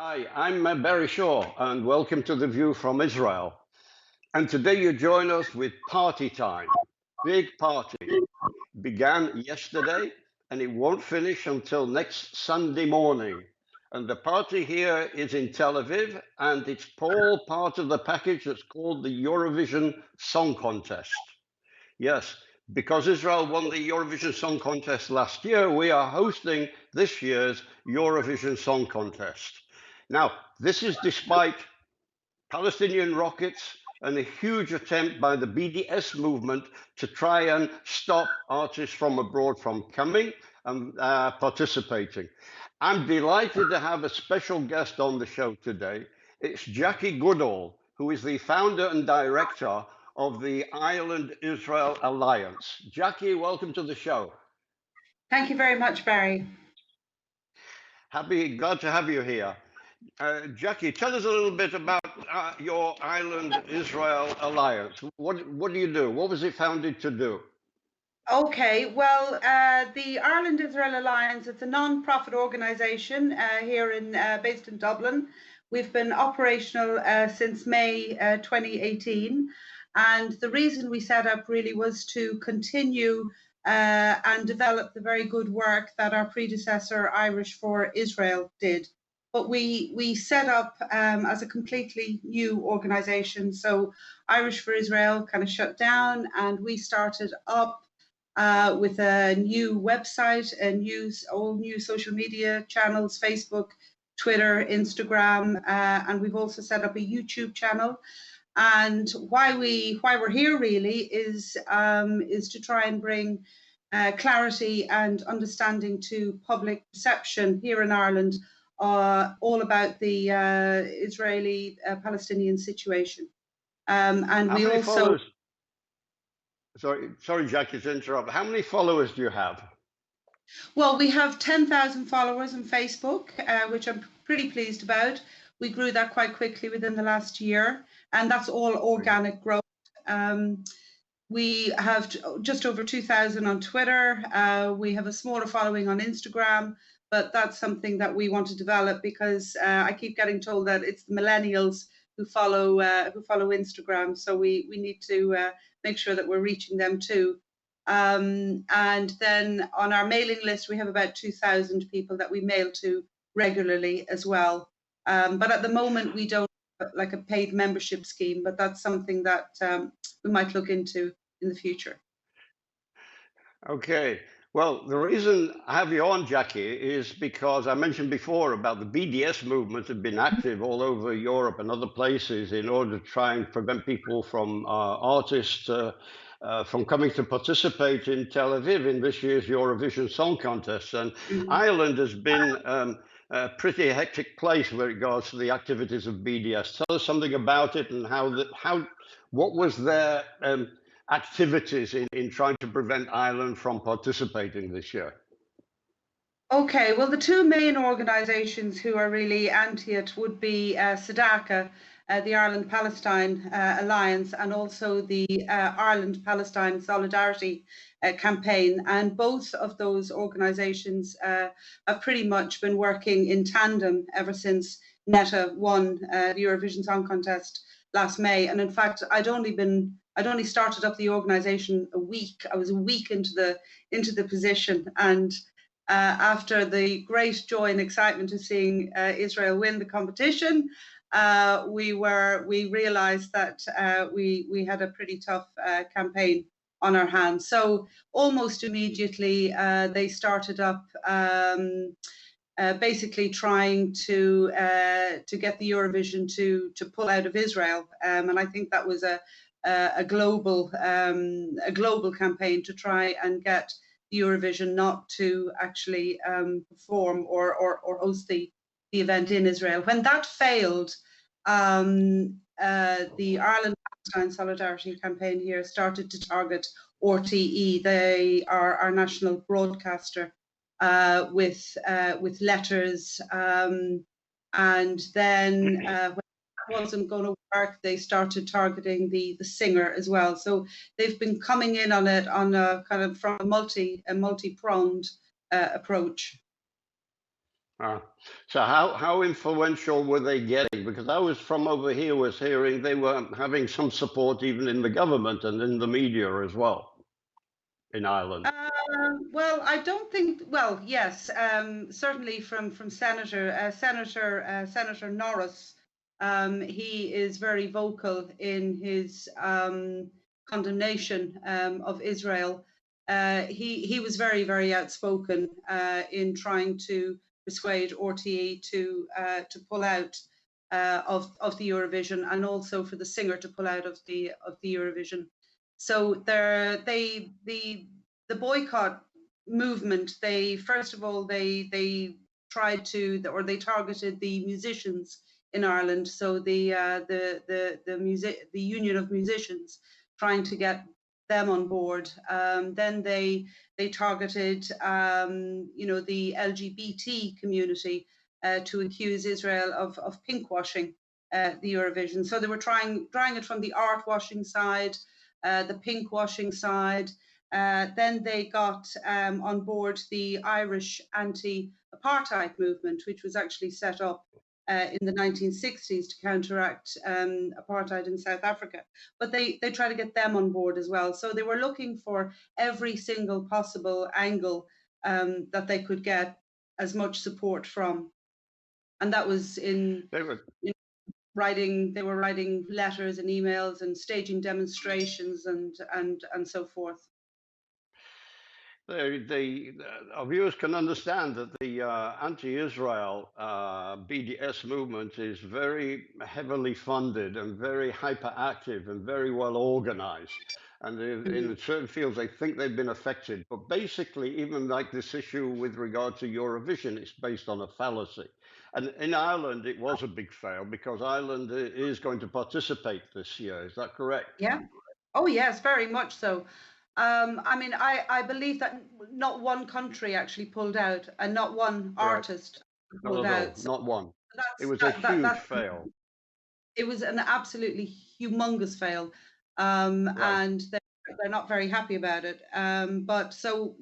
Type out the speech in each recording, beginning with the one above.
Hi, I'm Barry Shaw, and welcome to The View from Israel. And today you join us with party time. Big party. Began yesterday, and it won't finish until next Sunday morning. And the party here is in Tel Aviv, and it's all part of the package that's called the Eurovision Song Contest. Yes, because Israel won the Eurovision Song Contest last year, we are hosting this year's Eurovision Song Contest. Now, this is despite Palestinian rockets and a huge attempt by the BDS movement to try and stop artists from abroad from coming and participating. I'm delighted to have a special guest on the show today. It's Jackie Goodall, who is the founder and director of the Ireland Israel Alliance. Jackie, welcome to the show. Thank you very much, Barry. Glad to have you here. Jackie, tell us a little bit about your Ireland Israel Alliance. What do you do? What was it founded to do? Okay, well, the Ireland Israel Alliance, it's a non-profit organisation based in Dublin. We've been operational since May 2018, and the reason we set up really was to continue and develop the very good work that our predecessor, Irish for Israel, did. But we set up as a completely new organisation. So Irish for Israel kind of shut down, and we started up with a new website and all new social media channels, Facebook, Twitter, Instagram, and we've also set up a YouTube channel. And why we're here really is to try and bring clarity and understanding to public perception here in Ireland, all about the Israeli-Palestinian situation. And we also. Followers? Sorry, Jackie, to interrupt. How many followers do you have? Well, we have 10,000 followers on Facebook, which I'm pretty pleased about. We grew that quite quickly within the last year, and that's all organic growth. We have just over 2,000 on Twitter. We have a smaller following on Instagram, but that's something that we want to develop because I keep getting told that it's the millennials who follow Instagram. So we need to make sure that we're reaching them too. And then on our mailing list, we have about 2,000 people that we mail to regularly as well. But at the moment, we don't have like a paid membership scheme, but that's something that we might look into in the future. Okay. Well, the reason I have you on, Jackie, is because I mentioned before about the BDS movement had been active all over Europe and other places in order to try and prevent people from artists from coming to participate in Tel Aviv in this year's Eurovision Song Contest. And Ireland has been a pretty hectic place with regards to the activities of BDS. Tell us something about it and what was their activities in trying to prevent Ireland from participating this year? Okay, well, the two main organisations who are really anti it would be SADACA, the Ireland-Palestine Alliance, and also the Ireland-Palestine Solidarity Campaign. And both of those organisations have pretty much been working in tandem ever since Netta won the Eurovision Song Contest last May. And in fact, I'd only started up the organisation a week. I was a week into the position, and after the great joy and excitement of seeing Israel win the competition, we realised that we had a pretty tough campaign on our hands. So almost immediately they started up. Basically trying to get the Eurovision to pull out of Israel, and I think that was a global campaign to try and get the Eurovision not to actually perform or host the event in Israel. When that failed, the Ireland-Palestine Solidarity Campaign here started to target RTE. They are our national broadcaster, with letters, and then when that wasn't going to work, they started targeting the singer as well. So they've been coming in on it on a kind of from a multi-pronged approach. Ah. So how influential were they getting? Because I was from over here was hearing they were having some support even in the government and in the media as well in Ireland. Well, I don't think. Well, yes, certainly from Senator Norris. He is very vocal in his condemnation of Israel. He was very outspoken in trying to persuade RTE to pull out of the Eurovision, and also for the singer to pull out of the Eurovision. So the boycott movement, they first of all they tried to, or they targeted the musicians in Ireland. So the Union of Musicians, trying to get them on board. Then they targeted the LGBT community to accuse Israel of pinkwashing the Eurovision. So they were trying it from the art washing side, the pinkwashing side. Then they got on board the Irish anti-apartheid movement, which was actually set up in the 1960s to counteract apartheid in South Africa. But they try to get them on board as well. So they were looking for every single possible angle that they could get as much support from. And that was in writing. They were writing letters and emails and staging demonstrations and so forth. Our viewers can understand that the anti-Israel BDS movement is very heavily funded and very hyperactive and very well organized. And in certain fields, I think they've been affected. But basically, even like this issue with regard to Eurovision, it's based on a fallacy. And in Ireland, it was a big fail because Ireland is going to participate this year. Is that correct? Yeah. Oh, yes, very much so. I mean, I believe that not one country actually pulled out, and not one artist pulled out. So not one. It was a huge fail. It was an absolutely humongous fail, and they're not very happy about it. But so,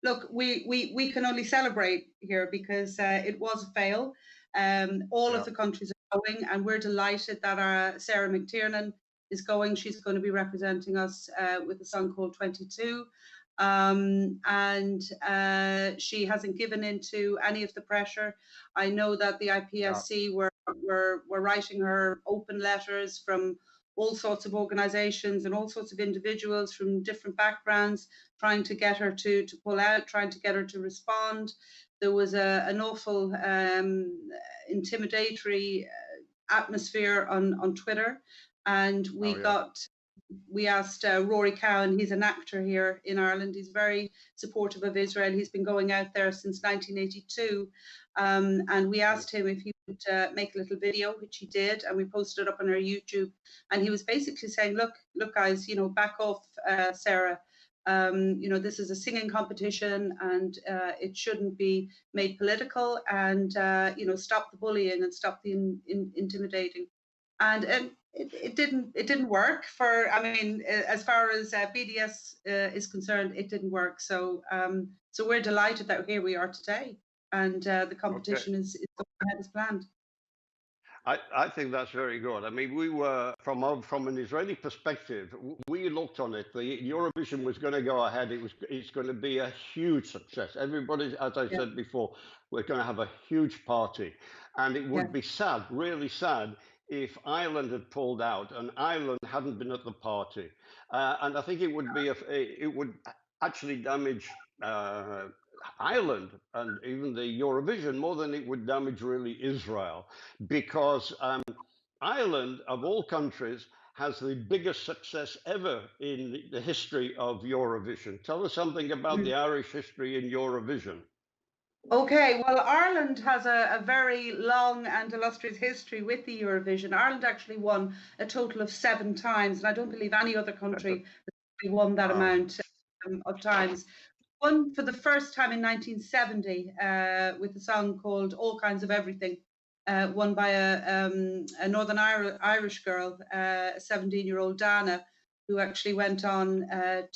look, we can only celebrate here because it was a fail. All of the countries are going, and we're delighted that our Sarah McTiernan is going. She's going to be representing us with a song called 22. And she hasn't given into any of the pressure. I know that the IPSC were writing her open letters from all sorts of organizations and all sorts of individuals from different backgrounds, trying to get her to pull out, trying to get her to respond. There was an awful intimidatory atmosphere on Twitter, and we asked Rory Cowan. He's an actor here in Ireland. He's very supportive of Israel. He's been going out there since 1982. And we asked him if he would make a little video, which he did, and we posted it up on our YouTube. And he was basically saying, look, guys, back off Sarah. This is a singing competition, and it shouldn't be made political, and stop the bullying and stop the intimidating. And it didn't work for, I mean, as far as BDS is concerned, it didn't work. So we're delighted that here we are today, and the competition is going ahead as planned. I think that's very good. I mean, we were from an Israeli perspective, we looked on it. The Eurovision was going to go ahead. It's going to be a huge success. Everybody, as I said before, we're going to have a huge party, and it would be sad, really sad, if Ireland had pulled out and Ireland hadn't been at the party. And I think it would actually damage Ireland and even the Eurovision more than it would damage really Israel, because Ireland, of all countries, has the biggest success ever in the history of Eurovision. Tell us something about the Irish history in Eurovision. Okay, well, Ireland has a very long and illustrious history with the Eurovision. Ireland actually won a total of 7 times, and I don't believe any other country has won that amount of times. Won for the first time in 1970 with a song called All Kinds of Everything, won by a Northern Irish girl, 17-year-old Dana, who actually went on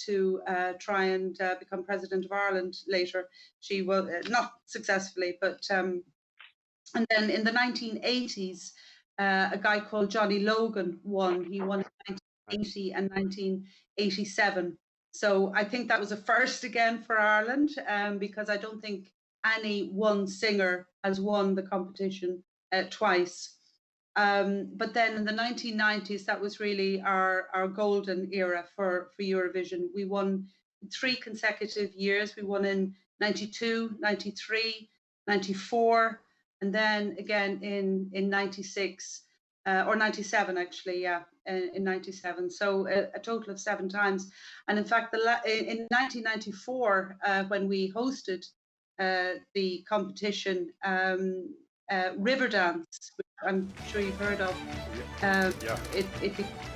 to try and become President of Ireland later. She was not successfully, but and then in the 1980s, a guy called Johnny Logan won. He won in 1980 and 1987. So I think that was a first again for Ireland, because I don't think any one singer has won the competition twice. But then in the 1990s, that was really our golden era for Eurovision. We won 3 consecutive years. We won in 92, 93, 94, and then again in 96, or 97 actually, yeah, in 97. So a total of 7 times. And in fact, in 1994, when we hosted the competition, Riverdance, which I'm sure you've heard of, it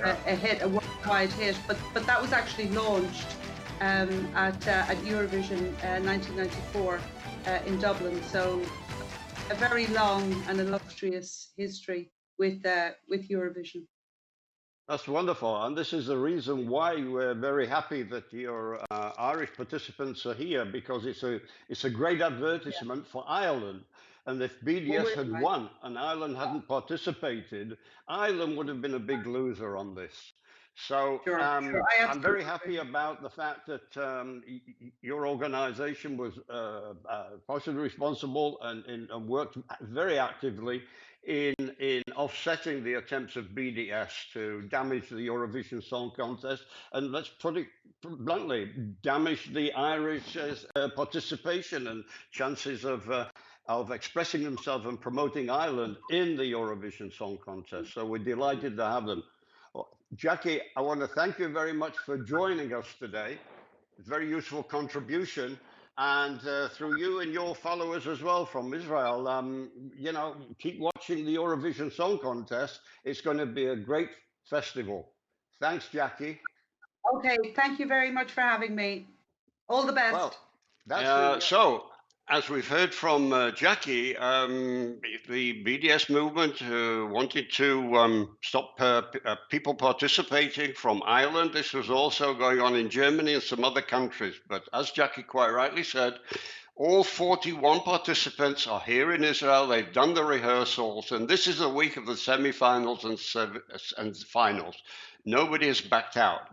a hit, a worldwide hit, but that was actually launched at Eurovision 1994 in Dublin. So a very long and illustrious history with Eurovision. That's wonderful, and this is the reason why we're very happy that your Irish participants are here, because it's a great advertisement for Ireland. And if BDS had won and Ireland hadn't participated, Ireland would have been a big loser on this. So I'm very happy about the fact that your organization was possibly responsible and worked very actively in offsetting the attempts of BDS to damage the Eurovision Song Contest, and let's put it bluntly, damage the Irish participation and chances of expressing themselves and promoting Ireland in the Eurovision Song Contest. So we're delighted to have them. Jackie, I want to thank you very much for joining us today. It's a very useful contribution. And through you and your followers as well from Israel, you know, keep watching the Eurovision Song Contest. It's going to be a great festival. Thanks, Jackie. Okay, thank you very much for having me. All the best. Well, that's so, as we've heard from Jackie, the BDS movement wanted to stop people participating from Ireland. This was also going on in Germany and some other countries. But as Jackie quite rightly said, all 41 participants are here in Israel. They've done the rehearsals, and this is the week of the semi-finals and finals. Nobody has backed out.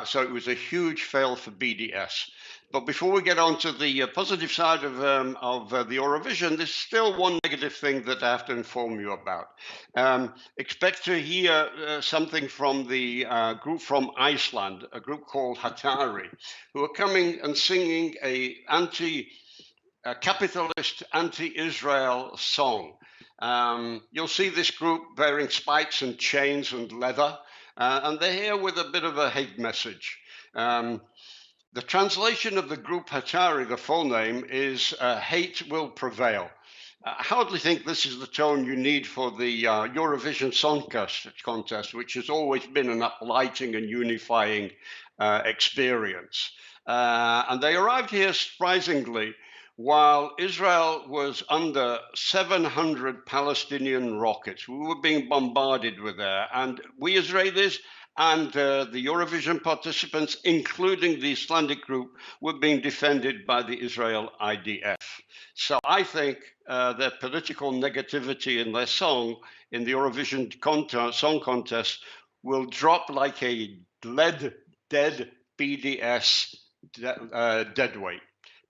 So it was a huge fail for BDS. But before we get on to the positive side of the Eurovision, there's still one negative thing that I have to inform you about. Expect to hear something from the group from Iceland, a group called Hatari, who are coming and singing a capitalist, anti-Israel song. You'll see this group wearing spikes and chains and leather, and they're here with a bit of a hate message. The translation of the group Hatari, the full name, is Hate Will Prevail. I hardly think this is the tone you need for the Eurovision Song Contest, which has always been an uplighting and unifying experience. And they arrived here surprisingly while Israel was under 700 Palestinian rockets. We were being bombarded with that. And we Israelis and the Eurovision participants, including the Icelandic group, were being defended by the Israel IDF. So I think their political negativity in their song in the Eurovision Song Contest will drop like a dead BDS dead weight.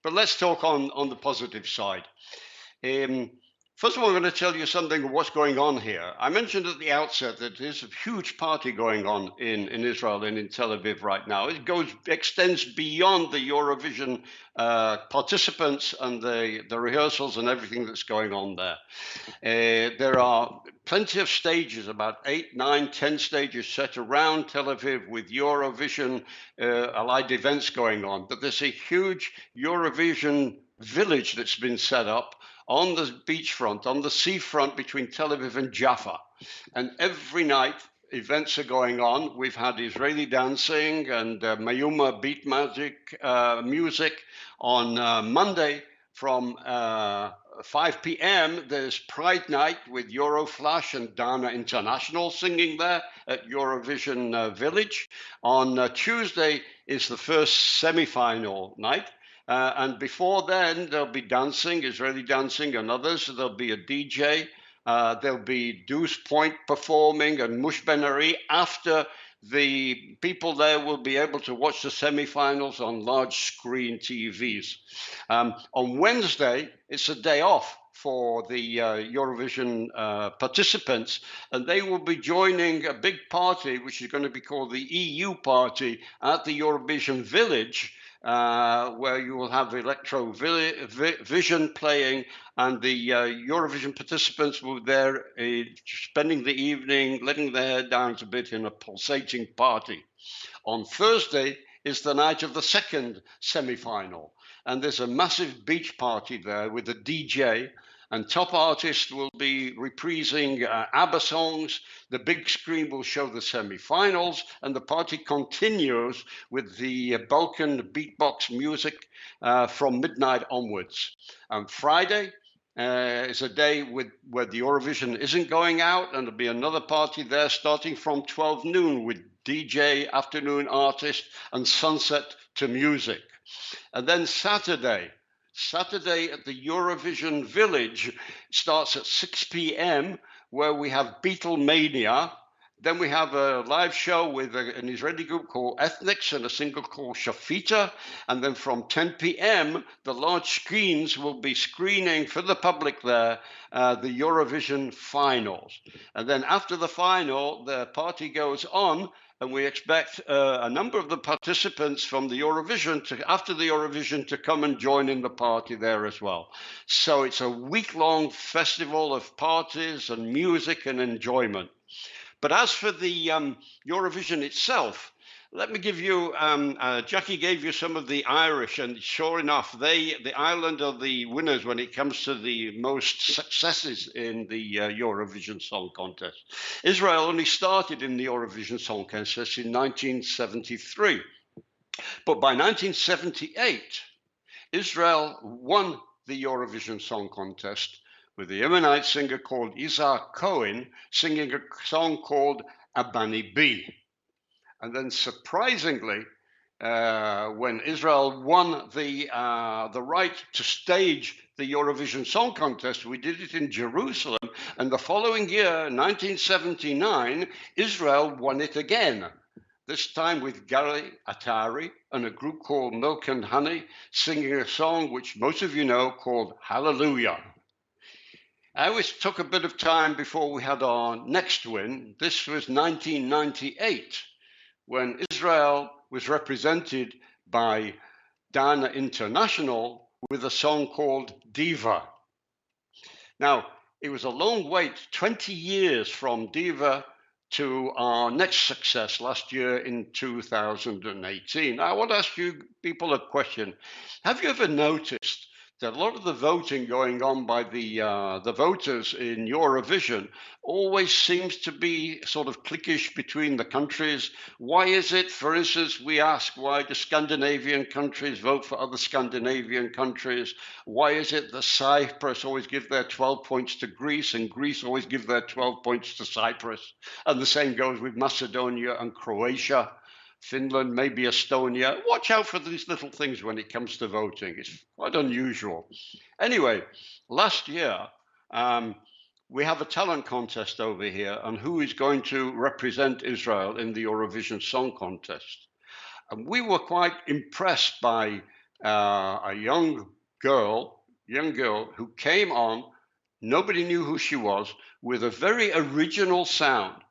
But let's talk on the positive side. First of all, I'm going to tell you something of what's going on here. I mentioned at the outset that there's a huge party going on in Israel and in Tel Aviv right now. It extends beyond the Eurovision participants and the rehearsals and everything that's going on there. There are plenty of stages, about 8, 9, 10 stages set around Tel Aviv with Eurovision allied events going on. But there's a huge Eurovision Village that's been set up on the beachfront, on the seafront between Tel Aviv and Jaffa. And every night, events are going on. We've had Israeli dancing and Mayuma beat magic music on Monday from 5 p.m. there's Pride Night with Euroflash and Dana International singing there at Eurovision Village. On Tuesday is the first semi-final night. And before then, there'll be dancing, Israeli dancing and others. There'll be a DJ. There'll be Deuce Point performing and Mush Ben-Ari. After, the people there will be able to watch the semi-finals on large screen TVs. On Wednesday, it's a day off for the Eurovision participants, and they will be joining a big party, which is going to be called the EU party, at the Eurovision Village, where you will have Electrovision playing, and the Eurovision participants will be there spending the evening, letting their hair down a bit in a pulsating party. On Thursday is the night of the second semi-final, and there's a massive beach party there with a DJ, and top artists will be reprising ABBA songs. The big screen will show the semi-finals, and the party continues with the Balkan beatbox music from midnight onwards. And Friday is a day where the Eurovision isn't going out, and there'll be another party there starting from 12 noon with DJ, afternoon artist, and sunset to music. And then Saturday at the Eurovision Village starts at 6 p.m. where we have Beatlemania. Then we have a live show with an Israeli group called Ethnics and a singer called Shafita. And then from 10 p.m., the large screens will be screening for the public there the Eurovision finals. And then after the final, the party goes on, and we expect a number of the participants from the Eurovision after the Eurovision to come and join in the party there as well. So it's a week-long festival of parties and music and enjoyment. But as for the Eurovision itself, let me give you, Jackie gave you some of the Irish, and sure enough, the Ireland are the winners when it comes to the most successes in the Eurovision Song Contest. Israel only started in the Eurovision Song Contest in 1973. But by 1978, Israel won the Eurovision Song Contest with the Yemenite singer called Isaac Cohen singing a song called Abani B. And then surprisingly, when Israel won the right to stage the Eurovision Song Contest, we did it in Jerusalem. And the following year, 1979, Israel won it again, this time with Gary Atari and a group called Milk and Honey singing a song which most of you know called Hallelujah. I always took a bit of time before we had our next win. This was 1998. When Israel was represented by Dana International with a song called Diva. Now, it was a long wait, 20 years from Diva to our next success last year in 2018. I want to ask you people a question. Have you ever noticed that a lot of the voting going on by the voters in Eurovision always seems to be sort of cliquish between the countries? Why is it, for instance, we ask why do Scandinavian countries vote for other Scandinavian countries? Why is it that Cyprus always give their 12 points to Greece and Greece always give their 12 points to Cyprus? And the same goes with Macedonia and Croatia. Finland, maybe Estonia. Watch out for these little things when it comes to voting. It's quite unusual. Anyway, last year, we have a talent contest over here on who is going to represent Israel in the Eurovision Song Contest. And we were quite impressed by a young girl who came on, nobody knew who she was, with a very original sound.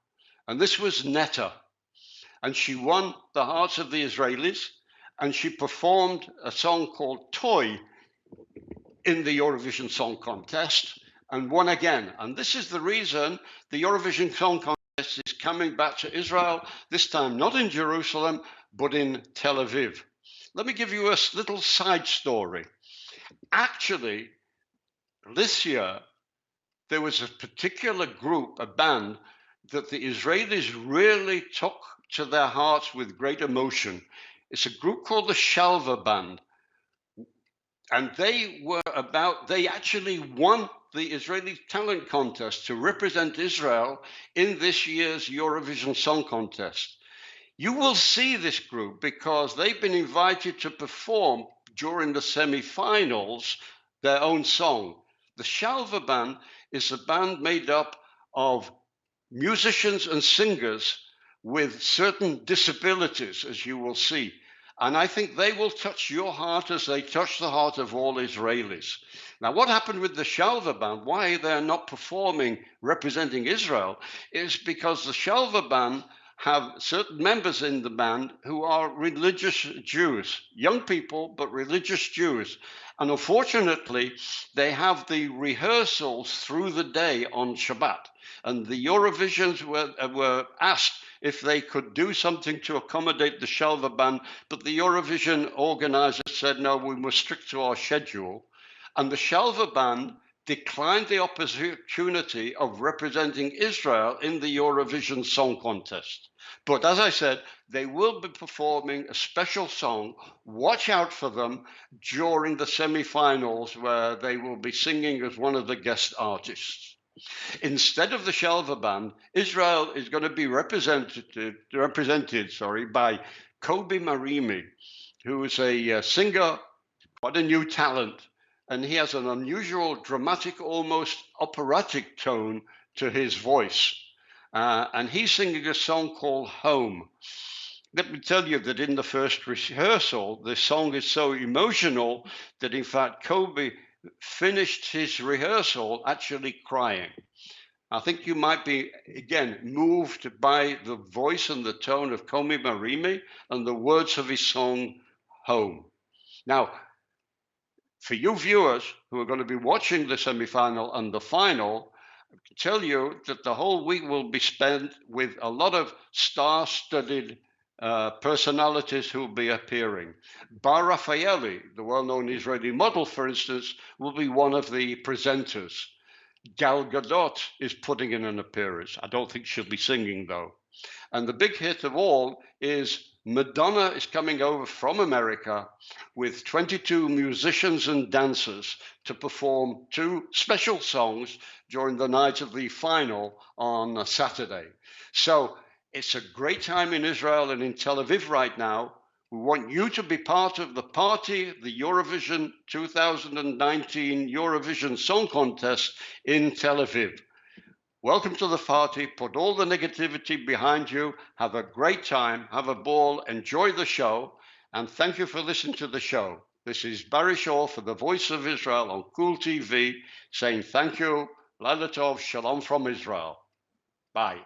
And this was Netta. And she won the hearts of the Israelis, and she performed a song called Toy in the Eurovision Song Contest and won again. And this is the reason the Eurovision Song Contest is coming back to Israel, this time not in Jerusalem, but in Tel Aviv. Let me give you a little side story. Actually, this year, there was a particular group, a band, that the Israelis really took to their hearts with great emotion. It's a group called the Shalva Band. And they actually won the Israeli talent contest to represent Israel in this year's Eurovision Song Contest. You will see this group because they've been invited to perform during the semi-finals their own song. The Shalva Band is a band made up of musicians and singers with certain disabilities, as you will see. And I think they will touch your heart as they touch the heart of all Israelis. Now, what happened with the Shalva Band, why they're not performing representing Israel, is because the Shalva Band have certain members in the band who are religious Jews, young people, but religious Jews. And unfortunately, they have the rehearsals through the day on Shabbat. And the Eurovisions were asked if they could do something to accommodate the Shalva Band, but the Eurovision organizers said, no, we must stick to our schedule. And the Shalva Band declined the opportunity of representing Israel in the Eurovision Song Contest. But as I said, they will be performing a special song. Watch out for them during the semi-finals where they will be singing as one of the guest artists. Instead of the Shalva Band, Israel is going to be represented by Kobi Marimi, who is a singer, quite a new talent, and he has an unusual, dramatic, almost operatic tone to his voice. And he's singing a song called Home. Let me tell you that in the first rehearsal, the song is so emotional that in fact Kobi finished his rehearsal actually crying. I think you might be, again, moved by the voice and the tone of Kobi Marimi and the words of his song, Home. Now, for you viewers who are going to be watching the semi-final and the final, I can tell you that the whole week will be spent with a lot of star-studded personalities who will be appearing. Bar Raffaelli, the well-known Israeli model, for instance, will be one of the presenters. Gal Gadot is putting in an appearance. I don't think she'll be singing, though. And the big hit of all is Madonna is coming over from America with 22 musicians and dancers to perform 2 special songs during the night of the final on Saturday. So it's a great time in Israel and in Tel Aviv right now. We want you to be part of the party, the Eurovision 2019 Eurovision Song Contest in Tel Aviv. Welcome to the party. Put all the negativity behind you. Have a great time. Have a ball. Enjoy the show. And thank you for listening to the show. This is Barry Shaw for the Voice of Israel on Cooltv saying thank you. Laila Tov, Shalom from Israel. Bye.